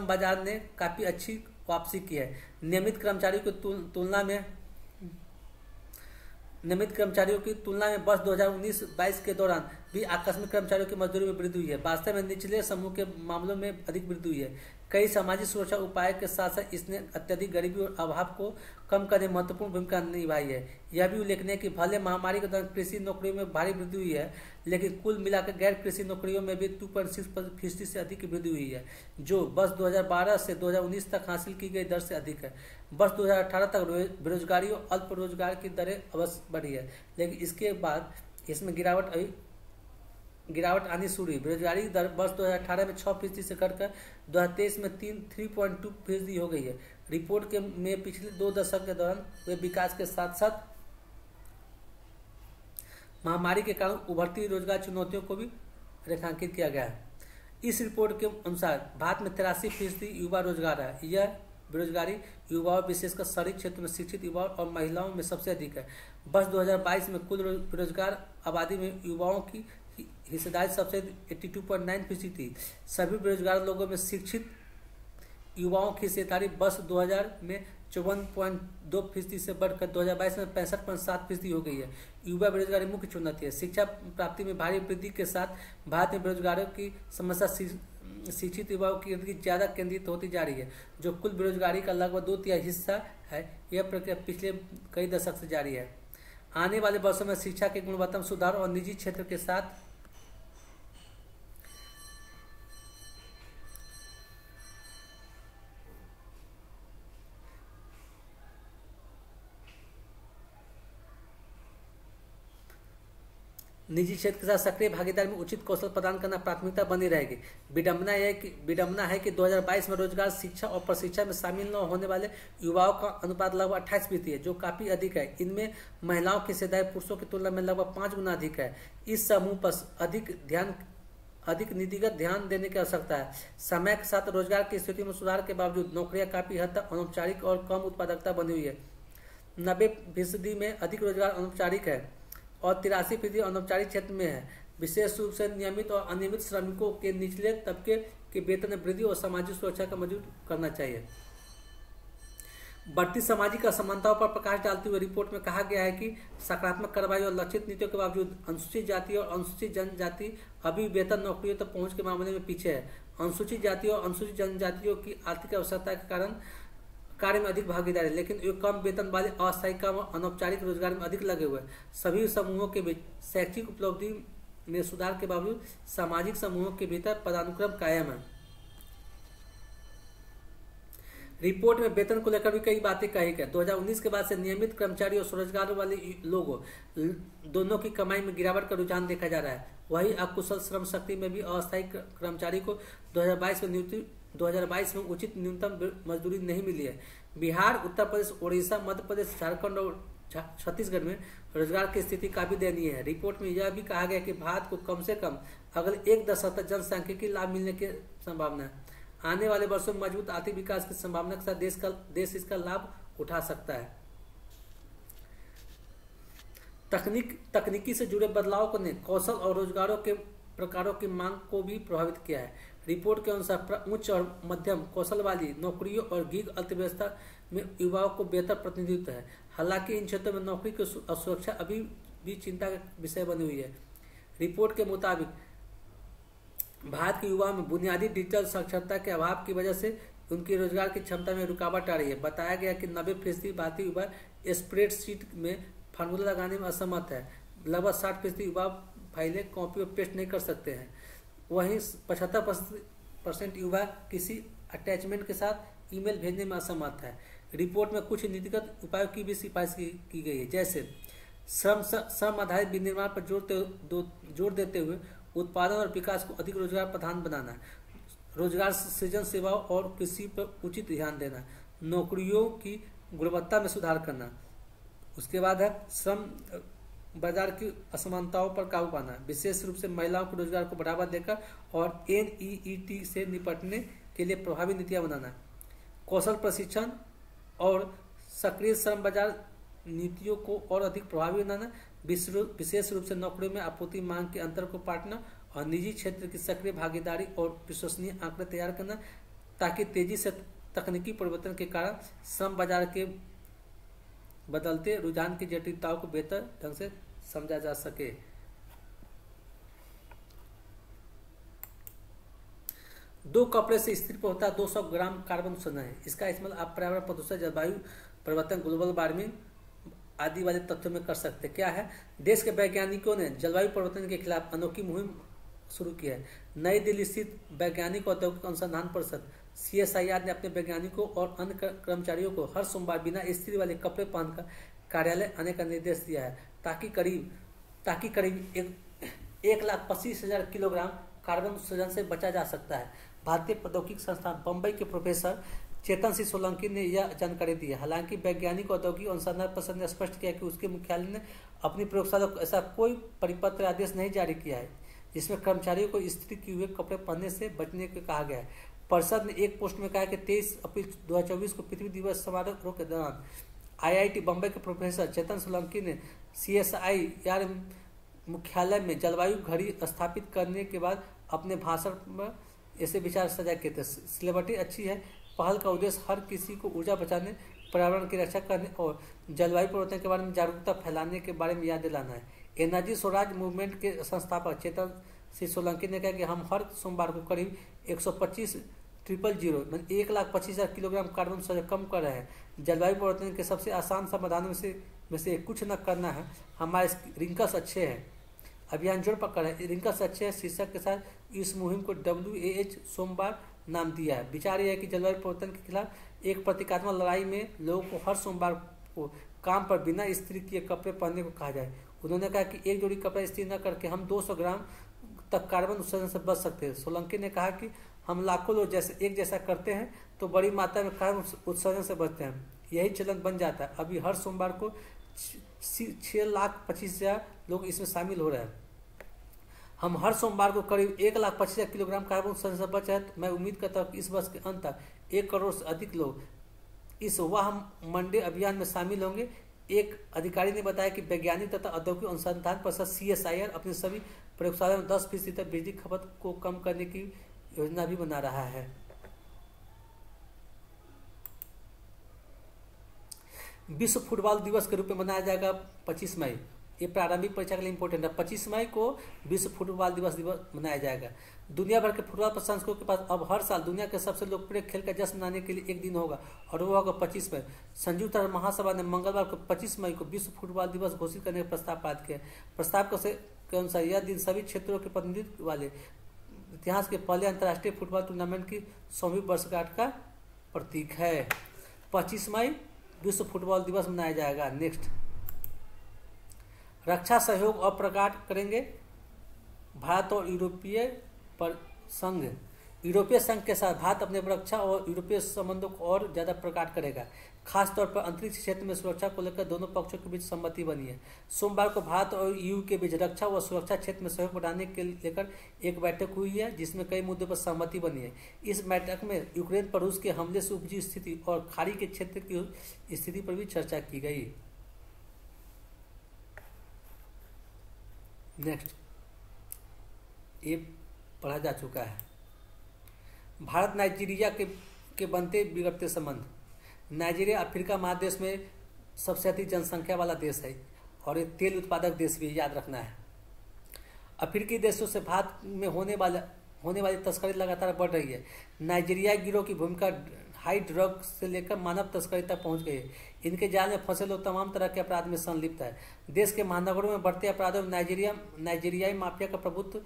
बाजार ने काफी अच्छी वापसी की है। नियमित कर्मचारियों की तुलना में वर्ष 2019-22 के दौरान भी आकस्मिक कर्मचारियों की मजदूरी में वृद्धि हुई है। वास्तव में निचले समूह के मामलों में अधिक वृद्धि हुई है। कई सामाजिक सुरक्षा उपाय के साथ साथ इसने अत्यधिक गरीबी और अभाव को कम करने में महत्वपूर्ण भूमिका निभाई है। यह भी उल्लेखनीय है कि भले महामारी के दौरान कृषि नौकरियों में भारी वृद्धि हुई है, लेकिन कुल मिलाकर गैर कृषि नौकरियों में भी 2.6% से अधिक की वृद्धि हुई है, जो वर्ष 2012 से 2019 तक हासिल की गई दर से अधिक है। वर्ष 2018 तक बेरोजगारी और अल्प रोजगार की दरें अवश्य बढ़ी है, लेकिन इसके बाद इसमें गिरावट आनी शुरू हुई। बेरोजगारी दर वर्ष 2018 में 6% से घटकर 2023 में 3.2% हो गई है। रिपोर्ट में पिछले 2 दशक के दौरान हुए विकास के साथ साथ महामारी के कारण उभरती रोजगार चुनौतियों को भी रेखांकित किया गया है। इस रिपोर्ट के अनुसार भारत में 83% युवा रोजगार है। यह बेरोजगारी युवाओं विशेषकर शहरी क्षेत्र में शिक्षित युवाओं और महिलाओं में सबसे अधिक है। वर्ष 2022 में कुल बेरोजगार आबादी में युवाओं की हिस्सेदारी सबसे 82.9% थी। सभी बेरोजगार लोगों में शिक्षित युवाओं की हिस्सेदारी वर्ष 2000 में 54.2% से बढ़कर 2022 में 65.7% हो गई है। युवा बेरोजगारी मुख्य चुनौती है। शिक्षा प्राप्ति में भारी वृद्धि के साथ भारत में बेरोजगारों की समस्या शिक्षित युवाओं की इर्द ज्यादा केंद्रित होती जा रही है, जो कुल बेरोजगारी का लगभग 2/3 हिस्सा है। यह प्रक्रिया पिछले कई दशक से जारी है। आने वाले वर्षों में शिक्षा की गुणवत्ता में सुधार और निजी क्षेत्र के साथ निजी क्षेत्र के साथ सक्रिय भागीदारी में उचित कौशल प्रदान करना प्राथमिकता बनी रहेगी। विडंबना है कि 2022 में रोजगार, शिक्षा और प्रशिक्षण में शामिल न होने वाले युवाओं का अनुपात लगभग 28% है, जो काफी अधिक है। इनमें महिलाओं की हिस्सेदारी पुरुषों की तुलना में लगभग 5 गुना अधिक है। इस समूह पर अधिक नीतिगत ध्यान देने की आवश्यकता है। समय के साथ रोजगार की स्थिति में सुधार के बावजूद नौकरियां काफी हद तक अनौपचारिक और कम उत्पादकता बनी हुई है। 90% में अधिक रोजगार अनौपचारिक है और 83% अनौपचारिक क्षेत्र में है। विशेष रूप से नियमित और अनियमित श्रमिकों के निचले तबके के वेतन में वृद्धि और सामाजिक सुरक्षा का मजबूत करना चाहिए। बढ़ती सामाजिक असमानताओं पर प्रकाश डालते हुए रिपोर्ट में कहा गया है कि सकारात्मक कार्रवाई और लक्षित नीतियों के बावजूद अनुसूचित जाति और अनुसूचित जनजाति अभी वेतन नौकरियों तक पहुंच के मामले में पीछे है। अनुसूचित जाति और अनुसूचित जनजातियों की आर्थिक आवश्यकता के कारण कार्य में अधिक भागीदारी, लेकिन वे कम वेतन वाले अस्थायी काम और अनौपचारिक रोजगार में अधिक लगे हुए हैं। सभी समूहों के बीच शैक्षिक उपलब्धि में सुधार के बावजूद सामाजिक समूहों के भीतर पदानुक्रम कायम है। रिपोर्ट में वेतन को लेकर भी कई बातें कही गई। 2019 के बाद से नियमित कर्मचारी और स्वरोजगार वाले लोगों दोनों की कमाई में गिरावट का रुझान देखा जा रहा है। वही अकुशल श्रम शक्ति में भी अस्थायी कर्मचारी को 2022 में उचित न्यूनतम मजदूरी नहीं मिली है। बिहार, उत्तर प्रदेश, ओडिशा, मध्य प्रदेश, झारखंड और छत्तीसगढ़ में रोजगार की स्थिति काफी दयनीय है। रिपोर्ट में यह भी कहा गया कि भारत को कम से कम अगले एक दशक तक जनसांख्यिकी लाभ मिलने की संभावना है। आने वाले वर्षों में मजबूत आर्थिक विकास की संभावना के साथ देश इसका लाभ उठा सकता है। तकनीकी से जुड़े बदलावों ने कौशल और रोजगारों के प्रकारों की मांग को भी प्रभावित किया है। रिपोर्ट के अनुसार उच्च और मध्यम कौशल वाली नौकरियों और गिग अर्थव्यवस्था में युवाओं को बेहतर प्रतिनिधित्व है। हालांकि इन क्षेत्रों में नौकरी की असुरक्षा अभी भी चिंता का विषय बनी हुई है। रिपोर्ट के मुताबिक भारत के युवाओं में बुनियादी डिजिटल साक्षरता के अभाव की वजह से उनकी रोजगार की क्षमता में रुकावट आ रही है। बताया गया कि 90% भारतीय युवा स्प्रेडशीट में फार्मूला लगाने में असमर्थ है। लगभग 60% युवा फाइलें कॉपी और पेस्ट नहीं कर सकते हैं। वहीं 75% युवा किसी अटैचमेंट के साथ ईमेल भेजने में असमर्थ है। रिपोर्ट में कुछ नीतिगत उपायों की भी सिफारिश की गई है, जैसे श्रम आधारित विनिर्माण पर जोर देते हुए उत्पादन और विकास को अधिक रोजगार प्रधान बनाना, रोजगार सृजन सेवाओं और कृषि पर उचित ध्यान देना, नौकरियों की गुणवत्ता में सुधार करना। उसके बाद है श्रम बाजार की असमानताओं पर काबू पाना, विशेष रूप से महिलाओं के रोजगार को बढ़ावा देकर और NEET से निपटने के लिए प्रभावी नीतियां बनाना, कौशल प्रशिक्षण और सक्रिय श्रम बाजार नीतियों को और अधिक प्रभावी बनाना, विशेष रूप से नौकरियों में आपूर्ति मांग के अंतर को पाटना और निजी क्षेत्र की सक्रिय भागीदारी और विश्वसनीय आंकड़े तैयार करना, ताकि तेजी से तकनीकी परिवर्तन के कारण श्रम बाजार के बदलते रुझान की जटिलताओं को बेहतर ढंग से समझा जा सके। दो कपड़े से इस्त्री पर होता है 200 ग्राम कार्बन उत्सर्जन है। इसका इस्तेमाल आप पर्यावरण प्रदूषण, जलवायु परिवर्तन, ग्लोबल वार्मिंग आदि वाले तथ्यों में कर सकते। क्या है? देश के वैज्ञानिकों ने जलवायु परिवर्तन के खिलाफ अनोखी मुहिम शुरू की है। नई दिल्ली स्थित वैज्ञानिक औद्योगिक अनुसंधान परिषद CSIR ने अपने वैज्ञानिकों और अन्य कर्मचारियों को हर सोमवार बिना इस्त्री वाले कपड़े पहनकर कार्यालय आने का निर्देश दिया है, ताकि करीब 1,25,000 किलोग्राम कार्बन उत्सर्जन से बचा जा सकता है। भारतीय प्रौद्योगिकी संस्थान बम्बई के प्रोफेसर चेतन सिंह सोलंकी ने यह जानकारी दी है। हालांकि वैज्ञानिक औद्योगिक अनुसंधान परिषद ने स्पष्ट किया कि उसके मुख्यालय ने अपनी प्रयोगशाला को ऐसा कोई परिपत्र आदेश नहीं जारी किया है जिसमें कर्मचारियों को इस्त्री किए हुए कपड़े पहनने से बचने को कहा गया है। परिषद ने एक पोस्ट में कहा कि 23 अप्रैल 2024 को पृथ्वी दिवस समारोह के दौरान IIT बम्बई के प्रोफेसर चेतन सोलंकी ने CSIR मुख्यालय में जलवायु घड़ी स्थापित करने के बाद अपने भाषण में ऐसे विचार साझा किए थे। सिलेबटी अच्छी है। पहल का उद्देश्य हर किसी को ऊर्जा बचाने, पर्यावरण की रक्षा करने और जलवायु परिवर्तन के बारे में जागरूकता फैलाने के बारे में याद दिलाना है। एनर्जी स्वराज मूवमेंट के संस्थापक चेतन सिंह सोलंकी ने कहा कि हम हर सोमवार को करीब 125,000 1,25,000 किलोग्राम कार्बन उत्सर्जन कम कर रहे हैं। जलवायु परिवर्तन के सबसे आसान समाधानों में से कुछ न करना है। हमारे रिंकल्स अच्छे हैं अभियान जोड़ पकड़ है। रिंकल्स अच्छे हैं शीर्षक के साथ इस मुहिम को WAH सोमवार नाम दिया है। विचार यह है कि जलवायु परिवर्तन के खिलाफ एक प्रतीकात्मक लड़ाई में लोगों को हर सोमवार को काम पर बिना इस्त्री किए कपड़े पहनने को कहा जाए। उन्होंने कहा कि एक जोड़ी कपड़े इस्त्री न करके हम 200 ग्राम तक कार्बन उत्सर्जन से बच सकते हैं। सोलंकी ने कहा कि हम लाखों लोग एक जैसा करते हैं तो बड़ी मात्रा में कार्बन उत्सर्जन से बचते हैं। यही चलन बन जाता है। अभी हर सोमवार को 6,25,000 लोग इसमें शामिल हो रहे हैं। हम हर सोमवार को करीब 1,25,000 किलोग्राम कार्बन उत्सर्जन से बचे हैं। मैं उम्मीद करता हूँ कि इस वर्ष के अंत तक 1 करोड़ से अधिक लोग इस वाह मंडे अभियान में शामिल होंगे। एक अधिकारी ने बताया कि वैज्ञानिक तथा औद्योगिक अनुसंधान परिषद CSIR अपनी सभी प्रयोगशाला में 10% तक बिजली खपत को कम करने की योजना भी बना रहा है। विश्व फुटबॉल दिवस के रूप में मनाया जाएगा 25 मई। ये प्रारंभिक परीक्षा के लिए इम्पोर्टेंट है। 25 मई को विश्व फुटबॉल दिवस मनाया जाएगा। दुनिया भर के फुटबॉल प्रशंसकों के पास अब हर साल दुनिया के सबसे लोकप्रिय खेल का जश्न मनाने के लिए एक दिन होगा और वो होगा 25 मई। संयुक्त राष्ट्र महासभा ने मंगलवार को 25 मई को विश्व फुटबॉल दिवस घोषित करने का प्रस्ताव पारित किया। प्रस्ताव के अनुसार यह दिन सभी क्षेत्रों के प्रतिनिधित्व वाले इतिहास के पहले अंतर्राष्ट्रीय फुटबॉल टूर्नामेंट की 100वीं वर्षगांठ का प्रतीक है। 25 मई विश्व फुटबॉल दिवस मनाया जाएगा। नेक्स्ट, रक्षा सहयोग और प्रगाढ़ करेंगे भारत और यूरोपीय संघ। यूरोपीय संघ के साथ भारत अपने रक्षा और यूरोपीय संबंधों को और ज्यादा प्रगाढ़ करेगा। खासतौर पर अंतरिक्ष क्षेत्र में सुरक्षा को लेकर दोनों पक्षों के बीच सहमति बनी है। सोमवार को भारत और ईयू के बीच रक्षा व सुरक्षा क्षेत्र में सहयोग बढ़ाने के लेकर एक बैठक हुई है, जिसमें कई मुद्दों पर सहमति बनी है। इस बैठक में यूक्रेन पर रूस के हमले से उपजी स्थिति और खाड़ी के क्षेत्र की स्थिति पर भी चर्चा की गई। नेक्स्ट, ये पढ़ा जा चुका है। भारत नाइजीरिया के बनते बिगड़ते संबंध। नाइजीरिया अफ्रीका महादेश में सबसे अधिक जनसंख्या वाला देश है और एक तेल उत्पादक देश भी, याद रखना है। अफ्रीकी देशों से भारत में होने वाली तस्करी लगातार बढ़ रही है। नाइजीरिया गिरोह की भूमिका हाई ड्रग से लेकर मानव तस्करी तक पहुंच गई है। इनके जाल में फंसे लोग तमाम तरह के अपराध में संलिप्त है। देश के महानगरों में बढ़ते अपराधों में नाइजीरियाई माफिया का प्रभुत्व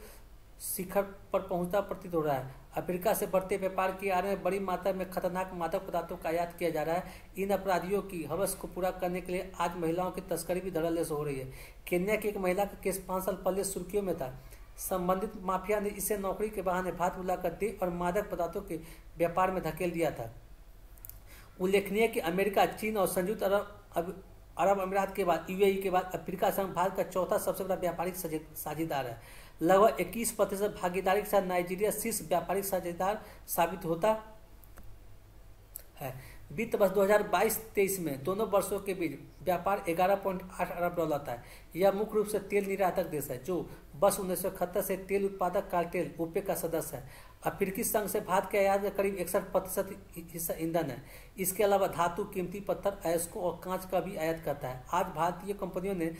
शिखर पर पहुंचता प्रतीत हो रहा है। अफ्रीका से बढ़ते व्यापार की आड़ में बड़ी मात्रा में खतरनाक मादक पदार्थों का आयात किया जा रहा है। इन अपराधियों की हवस को पूरा करने के लिए आज महिलाओं की तस्करी भी धड़ल्ले से हो रही है। केन्या की एक महिला का केस 5 साल पहले सुर्खियों में था। संबंधित माफिया ने इसे नौकरी के बहाने भारत बुलाकर दी और मादक पदार्थों के व्यापार में धकेल दिया था। उल्लेखनीय कि अमेरिका, चीन और संयुक्त अरब अमीरात के बाद यूएई के बाद अफ्रीका संघ भारत का चौथा सबसे बड़ा व्यापारिक साझेदार है। लगभग 21% भागीदारी के साथ नाइजीरिया शीर्ष व्यापारिक साझेदार साबित होता है। वित्त वर्ष 2022-23 में दोनों वर्षों के बीच व्यापार 11.8 अरब डॉलर था। यह मुख्य रूप से तेल निर्यातक देश है, जो वर्ष 1971 से तेल उत्पादक कार्टेल ओपेक का सदस्य है। अफ्रीकी संघ से भारत के आयात का करीब 61% हिस्सा ईंधन है। इसके अलावा धातु, कीमती पत्थर, अयस्कों और कांच का भी आयात करता है। आज भारतीय कंपनियों ने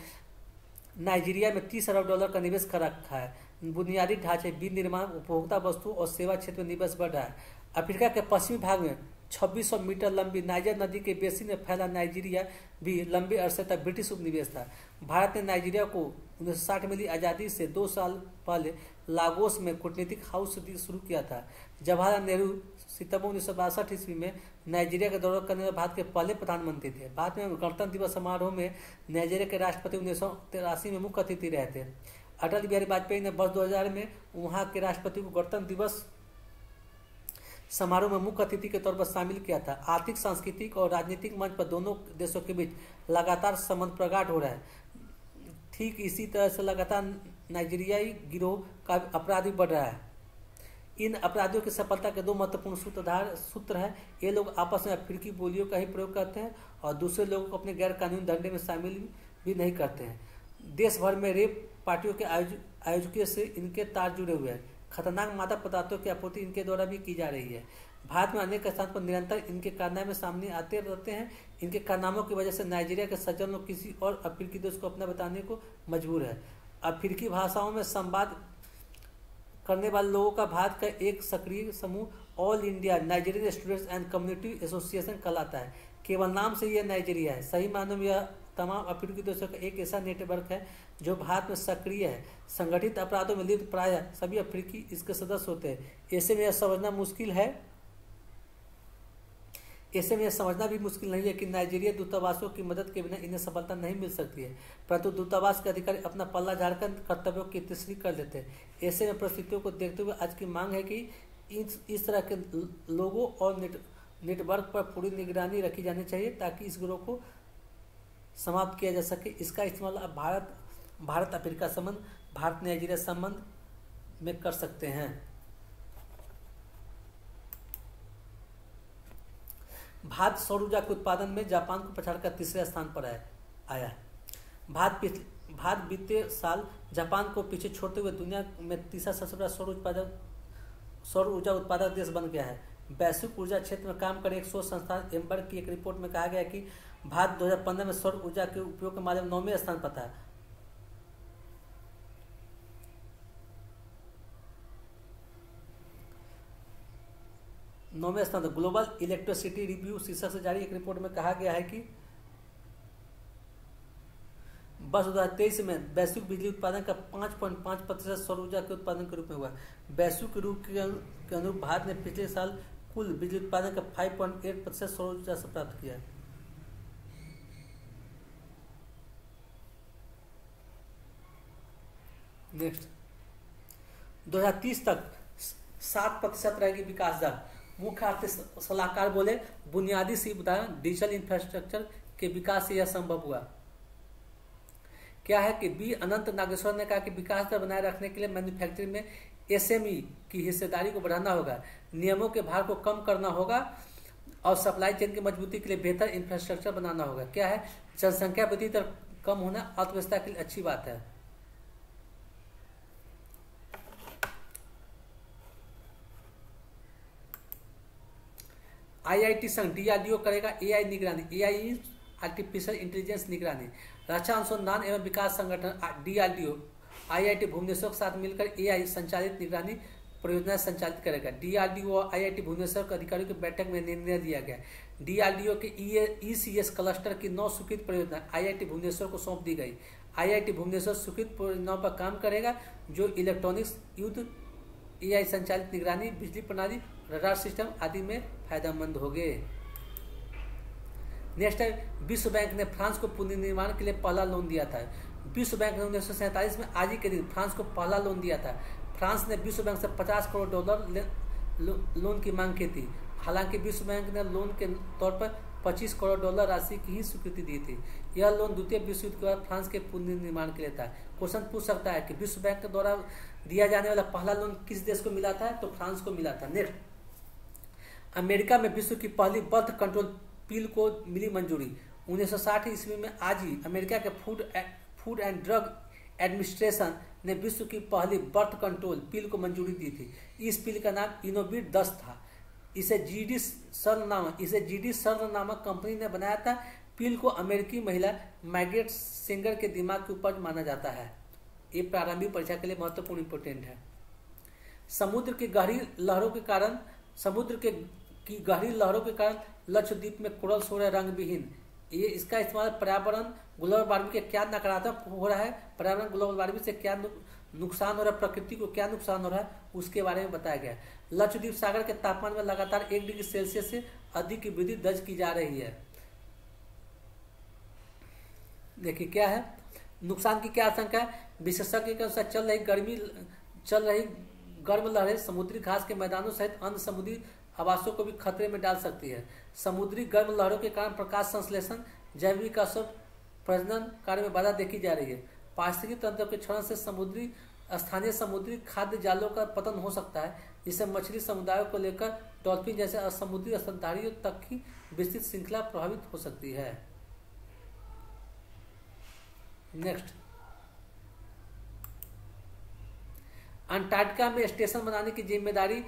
नाइजीरिया में 30 अरब डॉलर का निवेश कर रखा है। बुनियादी ढांचे, विनिर्माण, उपभोक्ता वस्तु और सेवा क्षेत्र में निवेश बढ़ रहा है। अफ्रीका के पश्चिमी भाग में 2600 मीटर लंबी नाइजर नदी के बेसिन में फैला नाइजीरिया भी लंबे अरसे तक ब्रिटिश उपनिवेश था। भारत ने नाइजीरिया को 1960 मिली आज़ादी से 2 साल पहले लागोस में कूटनीतिक हाउस शुरू किया था। जवाहरलाल नेहरू सितंबर 1962 ईस्वी में नाइजीरिया का दौरा करने वाले भारत के पहले प्रधानमंत्री थे। बाद में गणतंत्र दिवस समारोह में नाइजीरिया के राष्ट्रपति 1983 में मुख्य अतिथि रहे थे। अटल बिहारी वाजपेयी ने वर्ष 2000 में वहां के राष्ट्रपति को गणतंत्र दिवस समारोह में मुख्य अतिथि के तौर पर शामिल किया था। आर्थिक, सांस्कृतिक और राजनीतिक मंच पर दोनों देशों के बीच लगातार संबंध प्रगाढ़ हो रहा है। ठीक इसी तरह से लगातार नाइजीरियाई गिरोह का अपराध भी बढ़ रहा है। इन अपराधियों की सफलता के 2 महत्वपूर्ण सूत्र हैं। ये लोग आपस में अफ्रीकी बोलियों का ही प्रयोग करते हैं और दूसरे लोगों को अपने गैर कानूनी धंधे में शामिल भी नहीं करते हैं। देश भर में रेप पार्टियों के आयोजकों से इनके तार जुड़े हुए हैं। खतरनाक मादक पदार्थों की आपूर्ति इनके द्वारा भी की जा रही है। भारत में अनेक स्थान पर निरंतर इनके कारनामे सामने आते रहते हैं। इनके कारनामों की वजह से नाइजीरिया के सज्जन लोग किसी और अफ्रीकी देश को अपना बताने को मजबूर है। अफ्रीकी भाषाओं में संवाद करने वाले लोगों का भारत का एक सक्रिय समूह all India Nigerian students and community association कहलाता है। केवल नाम से यह नाइजीरिया है, सही मायनों में यह तमाम अफ्रीकी देशों का एक ऐसा नेटवर्क है जो भारत में सक्रिय है। संगठित अपराधों में लिप्त प्रायः सभी अफ्रीकी इसके सदस्य होते हैं। ऐसे में यह समझना भी मुश्किल नहीं है कि नाइजीरिया दूतावासों की मदद के बिना इन्हें सफलता नहीं मिल सकती है, परंतु दूतावास के अधिकारी अपना पल्ला झाड़कर कर्तव्यों की तीसरी कर लेते हैं। ऐसे में परिस्थितियों को देखते हुए आज की मांग है कि इस तरह के लोगों और नेटवर्क पर पूरी निगरानी रखी जानी चाहिए ताकि इस गिरोह को समाप्त किया जा सके। इसका इस्तेमाल अब भारत अफ्रीका संबंध, भारत नाइजीरिया संबंध में कर सकते हैं। भारत सौर ऊर्जा के उत्पादन में जापान को पछाड़कर तीसरे स्थान पर आया है। भारत बीते साल जापान को पीछे छोड़ते हुए दुनिया में तीसरा सबसे बड़ा सौर ऊर्जा उत्पादक देश बन गया है। वैश्विक ऊर्जा क्षेत्र में काम करे एक शोध संस्थान एम्बर की एक रिपोर्ट में कहा गया है कि भारत 2015 में सौर ऊर्जा के उपयोग के माध्यम 9वें स्थान पर था। ग्लोबल इलेक्ट्रिसिटी रिव्यू शीर्षक से जारी एक रिपोर्ट में कहा गया है कि वर्ष 2023 में वैश्विक बिजली उत्पादन का 5.5% सौर ऊर्जा के उत्पादन के रूप में हुआ। वैश्विक रूप के अनुरूप भारत ने पिछले साल कुल बिजली उत्पादन का 5.8% सौर ऊर्जा से प्राप्त किया। नेक्स्ट, 2030 तक 7% रहेगी विकास दर। मुख्य आर्थिक सलाहकार बोले बुनियादी सुविधाएं डिजिटल इंफ्रास्ट्रक्चर के विकास से यह संभव हुआ। क्या है कि बी अनंत नागेश्वर ने कहा कि विकास दर बनाए रखने के लिए मैन्युफैक्चरिंग में एसएमई की हिस्सेदारी को बढ़ाना होगा, नियमों के भार को कम करना होगा और सप्लाई चेन की मजबूती के लिए बेहतर इंफ्रास्ट्रक्चर बनाना होगा। क्या है, जनसंख्या वृद्धि दर कम होना अर्थव्यवस्था के लिए अच्छी बात है। आईआईटी संघ डीआरडीओ करेगा एआई निगरानी, एआई आर्टिफिशियल इंटेलिजेंस निगरानी। रक्षा अनुसंधान एवं विकास संगठन डीआरडीओ आईआईटी भुवनेश्वर के साथ मिलकर एआई संचालित निगरानी परियोजना संचालित करेगा। डीआरडीओ और आईआईटी भुवनेश्वर के अधिकारियों की बैठक में निर्णय लिया गया। डीआरडीओ के ईसीएस क्लस्टर की 9 स्वीकृत परियोजना आईआईटी भुवनेश्वर को सौंप दी गई। आईआईटी भुवनेश्वर स्वीकृत परियोजनाओं पर काम करेगा जो इलेक्ट्रॉनिक्स, युद्ध, एआई संचालित निगरानी, बिजली प्रणाली, रडार सिस्टम आदि में फायदेमंद होंगे। नेक्स्ट है, विश्व बैंक ने फ्रांस को पुनर्निर्माण के लिए पहला लोन दिया था। विश्व बैंक ने 1947 में आज ही के दिन फ्रांस को पहला लोन दिया था। फ्रांस ने विश्व बैंक से $50 करोड़ लोन की मांग की थी। हालांकि विश्व बैंक ने लोन के तौर पर $25 करोड़ राशि की ही स्वीकृति दी थी। यह लोन द्वितीय विश्व युद्ध के बाद फ्रांस के पुनर्निर्माण के लिए था। क्वेश्चन पूछ सकता है कि विश्व बैंक के द्वारा दिया जाने वाला पहला लोन किस देश को मिला था, तो फ्रांस को मिला था। नेक्स्ट, अमेरिका में विश्व की पहली बर्थ कंट्रोल पिल को मिली मंजूरी। 1960 ईस्वी में आज ही अमेरिका के फूड एंड ड्रग एडमिनिस्ट्रेशन ने विश्व की पहली बर्थ कंट्रोल पिल को मंजूरी दी थी। इस पिल का नाम इनोविट 10 था। इसे जीडी सर्न नामक कंपनी ने बनाया था। पिल को अमेरिकी महिला मैग्रेट सेंगर के दिमाग की उपज माना जाता है। ये प्रारंभिक परीक्षा के लिए महत्वपूर्ण इंपोर्टेंट है। समुद्र की गहरी लहरों के कारण लक्षद्वीप में कोरल हो रहा है रंग विहीन। ये इसका इस्तेमाल पर्यावरण ग्लोबल वार्मिंग के क्या नकारात्मक हो रहा है, पर्यावरण ग्लोबल वार्मिंग से क्या नुकसान हो रहा है, प्रकृति को क्या नुकसान हो रहा है, उसके बारे में बताया गया। लक्षद्वीप सागर के तापमान में लगातार 1 डिग्री सेल्सियस से अधिक की वृद्धि दर्ज की जा रही है। देखिए क्या है, नुकसान की क्या आशंका है। विशेषज्ञ के अनुसार चल रही गर्म लहरें समुद्री घास के मैदानों सहित अन्य समुद्री आवासों को भी खतरे में डाल सकती है। समुद्री गर्म लहरों के कारण प्रकाश संश्लेषण, जैविक प्रजनन कार्य में बाधा देखी जा रही है। पारिस्थितिकी तंत्र के क्षरण से स्थानीय समुद्री खाद्य जालों का पतन हो सकता है, जिससे मछली समुदायों को लेकर डॉल्फिन जैसे समुद्री स्तनधारियों तक की विस्तृत श्रृंखला प्रभावित हो सकती है। नेक्स्ट, अंटार्कटिका में स्टेशन बनाने की जिम्मेदारी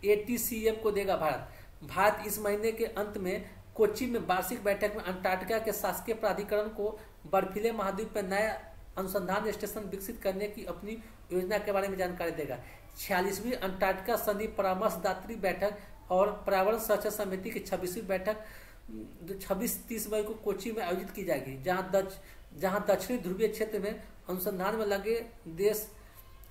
एटीसीएम को देगा भारत इस महीने के अंत में कोच्चि में वार्षिक बैठक में अंटार्कटिका के शासकीय प्राधिकरण को बर्फीले महाद्वीप में नया अनुसंधान स्टेशन विकसित करने की अपनी योजना के बारे में जानकारी देगा। 46वीं अंटार्कटिका संधि परामर्शदात्री बैठक और पर्यावरण सुरक्षा समिति की 26वीं बैठक 26-30 मई को कोच्चि में आयोजित की जाएगी, जहां दक्षिणी ध्रुवीय क्षेत्र में अनुसंधान में लगे देश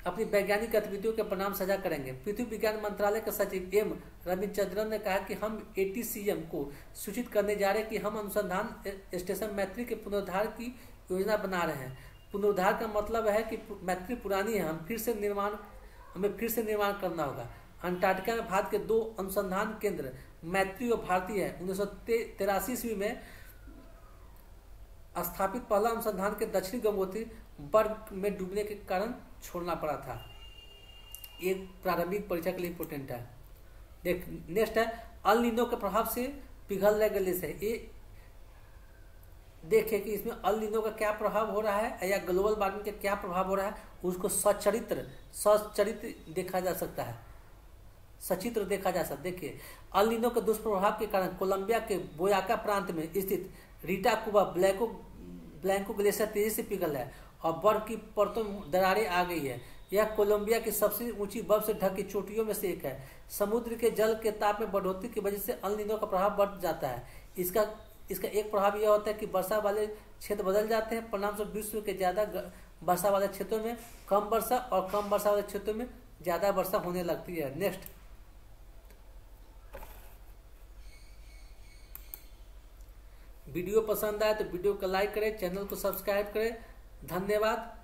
अपनी वैज्ञानिक गतिविधियों के परिणाम साझा करेंगे। पृथ्वी विज्ञान मंत्रालय के सचिव एम रविचंद्रन ने कहा कि हम एटीसीएम को सूचित करने जा रहे हैं कि हम अनुसंधान स्टेशन मैत्री के पुनरुद्धार की योजना बना रहे हैं। पुनरुद्धार का मतलब है कि मैत्री पुरानी है, हमें फिर से निर्माण करना होगा। अंटार्कटिका में भारत के 2 अनुसंधान केंद्र मैत्री और भारती है। 1983 ईस्वी में स्थापित पहला अनुसंधान के दक्षिणी गंगोत्री बर्फ में डूबने के कारण छोड़ना पड़ा था। ये प्रारंभिक परीक्षा के लिए इंपोर्टेंट है। नेक्स्ट है, अल नीनो के प्रभाव से पिघल रहे ग्लेशियर। ये देखिए कि इसमें अल नीनो का क्या प्रभाव हो रहा है या ग्लोबल वार्मिंग का क्या प्रभाव हो रहा है, उसको सचित्र देखा जा सकता है। देखिए, अल नीनो के दुष्प्रभाव के कारण कोलंबिया के बोयाका प्रांत में स्थित रीटाकुबा ब्लैंको ग्लेशियर तेजी से पिघल है और बर्फ की परतों में दरारें आ गई है। यह कोलंबिया की सबसे ऊंची बर्फ से ढकी चोटियों में से एक है। समुद्र के जल के ताप में बढ़ोतरी की वजह से अल नीनो का प्रभाव बढ़ जाता है। इसका एक प्रभाव यह होता है कि वर्षा वाले क्षेत्र बदल जाते हैं। परिणामस्वरूप विश्व के ज्यादा वर्षा वाले क्षेत्रों में कम वर्षा और कम वर्षा वाले क्षेत्रों में ज्यादा वर्षा होने लगती है। नेक्स्ट, वीडियो पसंद आए तो वीडियो को लाइक करें, चैनल को सब्सक्राइब करें। धन्यवाद।